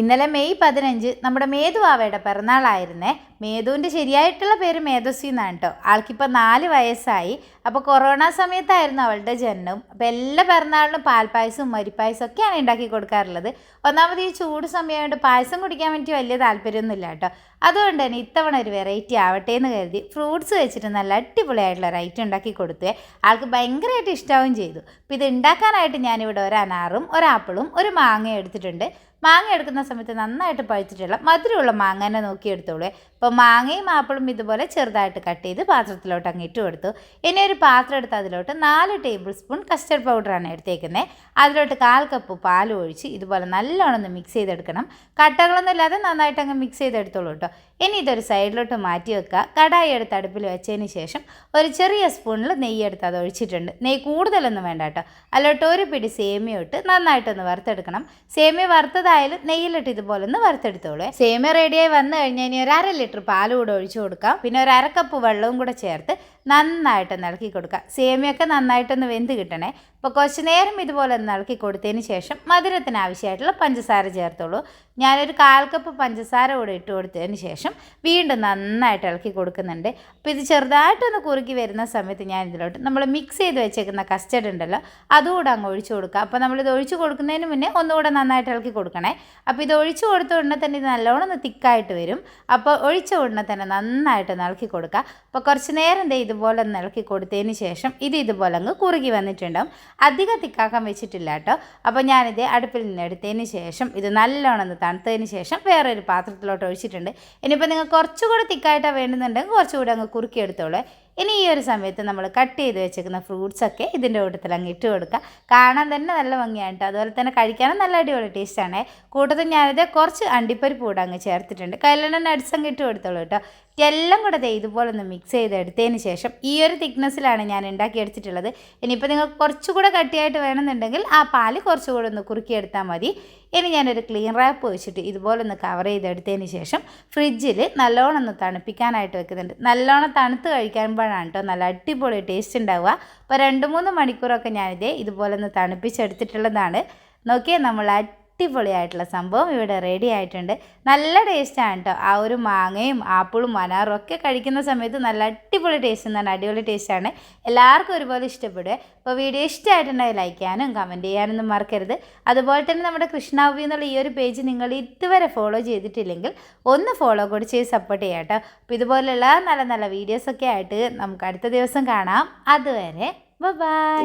ഇന്നലെ മെയ് 15 നമ്മുടെ മേധുവാവയുടെ പിറന്നാളായിരുന്നേ. മേധുവിൻ്റെ ശരിയായിട്ടുള്ള പേര് മേധസ്വി എന്നാണ് കേട്ടോ. ആൾക്കിപ്പോൾ 4 വയസ്സായി. അപ്പോൾ കൊറോണ സമയത്തായിരുന്നു അവളുടെ ജനനം. അപ്പോൾ എല്ലാ പിറന്നാളിനും പാൽപ്പായസവും മരിപ്പായസം ഒക്കെയാണ് ഉണ്ടാക്കി കൊടുക്കാറുള്ളത്. ഒന്നാമത് ഈ ചൂട് സമയമായിട്ട് പായസം കുടിക്കാൻ വേണ്ടി വലിയ താല്പര്യമൊന്നുമില്ല കേട്ടോ. അതുകൊണ്ട് തന്നെ ഇത്തവണ ഒരു വെറൈറ്റി ആവട്ടെ എന്ന് കരുതി ഫ്രൂട്ട്സ് വെച്ചിട്ട് നല്ല അടിപൊളിയായിട്ടുള്ള ഒരു ഐറ്റം ഉണ്ടാക്കി കൊടുത്തേ. ആൾക്ക് ഭയങ്കരമായിട്ട് ഇഷ്ടാവുകയും ചെയ്തു. അപ്പോൾ ഇത് ഉണ്ടാക്കാനായിട്ട് ഞാനിവിടെ ഒരു അനാറും ഒരു ആപ്പിളും ഒരു മാങ്ങയും എടുത്തിട്ടുണ്ട്. മാങ്ങ എടുക്കുന്ന സമയത്ത് നന്നായിട്ട് പഴുത്തിട്ടുള്ള മധുരമുള്ള മാങ്ങ തന്നെ നോക്കിയെടുത്തോളൂ. അപ്പോൾ മാങ്ങയും ആപ്പിളും ഇതുപോലെ ചെറുതായിട്ട് കട്ട് ചെയ്ത് പാത്രത്തിലോട്ട് അങ്ങ് ഇട്ട് കൊടുത്തു. ഇനി ഒരു പാത്രം എടുത്ത് അതിലോട്ട് 4 ടേബിൾ സ്പൂൺ കസ്റ്റർഡ് പൗഡറാണ് എടുത്തേക്കുന്നത്. അതിലോട്ട് 1/4 കപ്പ് പാൽ ഒഴിച്ച് ഇതുപോലെ നല്ലോണം ഒന്ന് മിക്സ് ചെയ്തെടുക്കണം. കട്ടകളൊന്നും ഇല്ലാതെ നന്നായിട്ട് അങ്ങ് മിക്സ് ചെയ്തെടുത്തോളൂ കേട്ടോ. ഇനി ഇതൊരു സൈഡിലോട്ട് മാറ്റി വെക്കുക. കടായി എടുത്ത് അടുപ്പിൽ വെച്ചതിന് ശേഷം ഒരു ചെറിയ സ്പൂണിൽ നെയ്യ് എടുത്ത് അത് ഒഴിച്ചിട്ടുണ്ട്. നെയ്യ് കൂടുതലൊന്നും വേണ്ട കേട്ടോ. അതിലോട്ട് ഒരു പിടി സേമിയ ഇട്ട് നന്നായിട്ടൊന്ന് വറുത്തെടുക്കണം. സേമിയ വറുത്തതായാലും നെയ്യിലിട്ട് ഇതുപോലെ ഒന്ന് വറുത്തെടുത്തോളൂ. സേമിയ റെഡിയായി വന്നു കഴിഞ്ഞാൽ ഇനി ഒരു 1/2 ലിറ്റർ പാൽ കൂടെ ഒഴിച്ചു കൊടുക്കാം. പിന്നെ ഒരു 1/2 കപ്പ് വെള്ളവും കൂടെ ചേർത്ത് നന്നായിട്ടൊന്ന് ഇളക്കി കൊടുക്കുക. സേമിയൊക്കെ നന്നായിട്ടൊന്ന് വെന്ത് കിട്ടണേ. അപ്പോൾ കുറച്ച് നേരം ഇതുപോലെ ഒന്ന് ഇളക്കി കൊടുത്തതിന് ശേഷം മധുരത്തിന് ആവശ്യമായിട്ടുള്ള പഞ്ചസാര ചേർത്തോളൂ. ഞാനൊരു 1/4 കപ്പ് പഞ്ചസാര കൂടെ ഇട്ട് കൊടുത്തതിന് ശേഷം വീണ്ടും നന്നായിട്ട് ഇളക്കി കൊടുക്കുന്നുണ്ട്. അപ്പോൾ ഇത് ചെറുതായിട്ടൊന്ന് കുറുക്കി വരുന്ന സമയത്ത് ഞാൻ ഇതിലോട്ട് നമ്മൾ മിക്സ് ചെയ്ത് വെച്ചേക്കുന്ന കസ്റ്റർഡ് ഉണ്ടല്ലോ അതുകൂടെ അങ്ങ് ഒഴിച്ചു കൊടുക്കുക. അപ്പോൾ നമ്മളിത് ഒഴിച്ചു കൊടുക്കുന്നതിന് മുന്നേ ഒന്നുകൂടെ നന്നായിട്ട് ഇളക്കി കൊടുക്കണേ. അപ്പോൾ ഇത് ഒഴിച്ചു കൊടുത്ത ഉടനെ തന്നെ ഇത് നല്ലോണം ഒന്ന് തിക്കായിട്ട് വരും. അപ്പോൾ ഒഴിച്ച ഉടനെ തന്നെ നന്നായിട്ടൊന്ന് ഇളക്കി കൊടുക്കുക. അപ്പോൾ കുറച്ച് നേരം ഇതുപോലെ ഒന്ന് ഇളക്കി കൊടുത്തതിന് ശേഷം ഇതുപോലെ അങ്ങ് കുറുകി വന്നിട്ടുണ്ടാവും. അധികം തിക്കാക്കാൻ വെച്ചിട്ടില്ല കേട്ടോ. അപ്പോൾ ഞാനിത് അടുപ്പിൽ നിന്ന് എടുത്തതിന് ശേഷം ഇത് നല്ലോണം ഒന്ന് തണുത്തതിന് ശേഷം വേറൊരു പാത്രത്തിലോട്ട് ഒഴിച്ചിട്ടുണ്ട്. ഇനിയിപ്പോൾ നിങ്ങൾ കുറച്ചുകൂടി തിക്കായിട്ടാണ് വേണ്ടുന്നുണ്ടെങ്കിൽ കുറച്ചുകൂടി അങ്ങ് കുറുക്കി എടുത്തോളൂ. ഇനി ഈ ഒരു സമയത്ത് നമ്മൾ കട്ട് ചെയ്ത് വെച്ചേക്കുന്ന ഫ്രൂട്ട്സൊക്കെ ഇതിൻ്റെ കൂട്ടത്തിൽ അങ്ങ് ഇട്ട് കൊടുക്കുക. കാണാൻ തന്നെ നല്ല ഭംഗിയാണ് കേട്ടോ. അതുപോലെ തന്നെ കഴിക്കാനും നല്ല അടിപൊളി ടേസ്റ്റാണ്. കൂട്ടത്തിൽ ഞാനിത് കുറച്ച് അണ്ടിപ്പരിപ്പ് കൂടെ അങ്ങ് ചേർത്തിട്ടുണ്ട്. കയ്യിലുള്ള നട്ട്സ് അങ്ങ് ഇട്ട് കൊടുത്തോളൂ കേട്ടോ. എല്ലാം കൂടെ ഇതുപോലെ ഒന്ന് മിക്സ് ചെയ്തെടുത്തതിന് ശേഷം ഈ ഒരു തിക്നെസ്സിലാണ് ഞാൻ ഉണ്ടാക്കിയെടുത്തിട്ടുള്ളത്. ഇനിയിപ്പോൾ നിങ്ങൾക്ക് കുറച്ചുകൂടെ കട്ടിയായിട്ട് വേണമെന്നുണ്ടെങ്കിൽ ആ പാല് കുറച്ചുകൂടെ ഒന്ന് കുറുക്കിയെടുത്താൽ മതി. ഇനി ഞാനൊരു ക്ലീൻ റാപ്പ് വെച്ചിട്ട് ഇതുപോലെ ഒന്ന് കവർ ചെയ്തെടുത്തതിന് ശേഷം ഫ്രിഡ്ജിൽ നല്ലോണം ഒന്ന് തണുപ്പിക്കാനായിട്ട് വെക്കുന്നുണ്ട്. നല്ലോണം തണുത്ത് കഴിക്കുമ്പോഴാണ് കേട്ടോ നല്ല അടിപൊളി ടേസ്റ്റ് ഉണ്ടാവുക. അപ്പോൾ 2-3 മണിക്കൂറൊക്കെ ഞാനിത് ഇതുപോലെ ഒന്ന് തണുപ്പിച്ചെടുത്തിട്ടുള്ളതാണ്. നോക്കിയാൽ നമ്മൾ അടിപൊളിയായിട്ടുള്ള സംഭവം ഇവിടെ റെഡി ആയിട്ടുണ്ട്. നല്ല ടേസ്റ്റാണ് കേട്ടോ. ആ ഒരു മാങ്ങയും ആപ്പിളും അനാറും ഒക്കെ കഴിക്കുന്ന സമയത്ത് നല്ല അടിപൊളി ടേസ്റ്റ് എന്നാണ്. അടിപൊളി ടേസ്റ്റാണ്. എല്ലാവർക്കും ഒരുപോലെ ഇഷ്ടപ്പെടുക. അപ്പോൾ വീഡിയോ ഇഷ്ടമായിട്ടുണ്ടെങ്കിൽ ലൈക്ക് ചെയ്യാനും കമൻറ്റ് ചെയ്യാനൊന്നും മറക്കരുത്. അതുപോലെ തന്നെ നമ്മുടെ കൃഷ്ണാവ്യൂ എന്നുള്ള ഈ ഒരു പേജ് നിങ്ങൾ ഇതുവരെ ഫോളോ ചെയ്തിട്ടില്ലെങ്കിൽ ഒന്ന് ഫോളോ കൂടി ചെയ്ത് സപ്പോർട്ട് ചെയ്യാം കേട്ടോ. അപ്പോൾ ഇതുപോലെയുള്ള നല്ല നല്ല വീഡിയോസൊക്കെ ആയിട്ട് നമുക്ക് അടുത്ത ദിവസം കാണാം. അതുവരെ ബൈ.